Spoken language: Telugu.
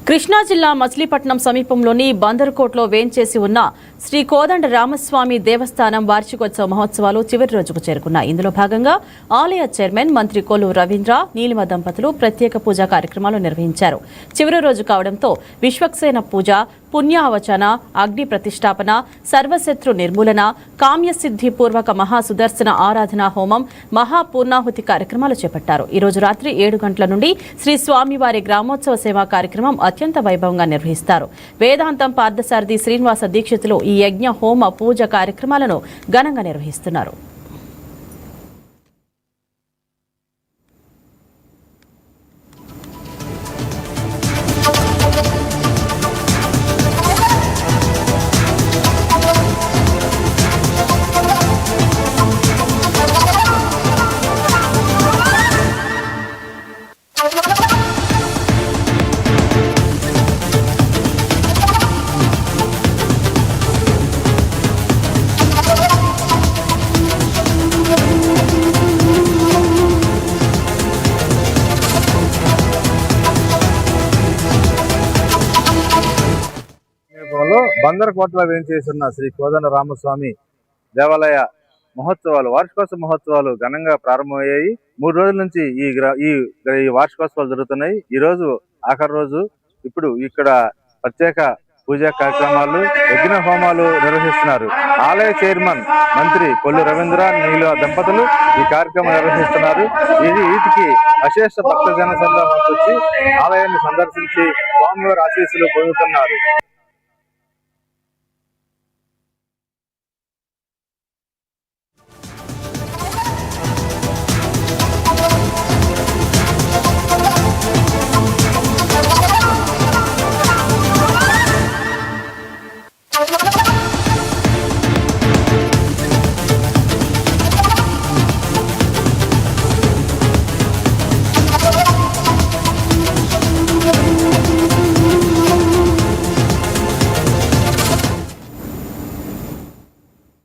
కృష్ణా జిల్లా మచిలీపట్నం సమీపంలోని బందర్కోట్లో వేంచేసి ఉన్న శ్రీ కోదండ రామస్వామి దేవస్థానం వార్షికోత్సవ మహోత్సవాలు చివరి రోజుకు చేరుకున్నాయి. ఇందులో భాగంగా ఆలయ చైర్మన్ మంత్రి కొల్లు రవీంద్ర, నీలిమ దంపతులు ప్రత్యేక పూజా కార్యక్రమాలు నిర్వహించారు. చివరి రోజు కావడంతో విశ్వక్సేన పూజ, పుణ్యావచన, అగ్ని ప్రతిష్టాపన, సర్వశత్రు నిర్మూలన, కామ్యసిద్ధి పూర్వక మహాసుదర్శన ఆరాధన హోమం, మహాపూర్ణాహుతి కార్యక్రమాలు చేపట్టారు. ఈ రోజు రాత్రి 7 గంటల నుండి శ్రీ స్వామివారి గ్రామోత్సవ సేవా కార్యక్రమం అత్యంత వైభవంగా నిర్వహిస్తారు. వేదాంతం పార్థసారథి శ్రీనివాస దీక్షితులు ఈ యజ్ఞ హోమ పూజ కార్యక్రమాలను ఘనంగా నిర్వహిస్తున్నారు. బందర్కోటలో వేంచేస్తున్న శ్రీ కోదండ రామస్వామి దేవాలయ మహోత్సవాలు, వార్షికోత్సవ మహోత్సవాలు ఘనంగా ప్రారంభమయ్యాయి. 3 రోజుల నుంచి ఈ వార్షికోత్సవాలు జరుగుతున్నాయి. ఈ రోజు ఆఖరి రోజు. ఇప్పుడు ఇక్కడ ప్రత్యేక పూజా కార్యక్రమాలు, యజ్ఞ హోమాలు నిర్వహిస్తున్నారు. ఆలయ చైర్మన్ మంత్రి కొల్లు రవీంద్ర, నీలిమ దంపతులు ఈ కార్యక్రమం నిర్వహిస్తున్నారు. వీటికి అశేష భక్తజన సందర్భం వచ్చి ఆలయాన్ని సందర్శించి స్వామివారి ఆశీస్సులు పొందుతున్నారు.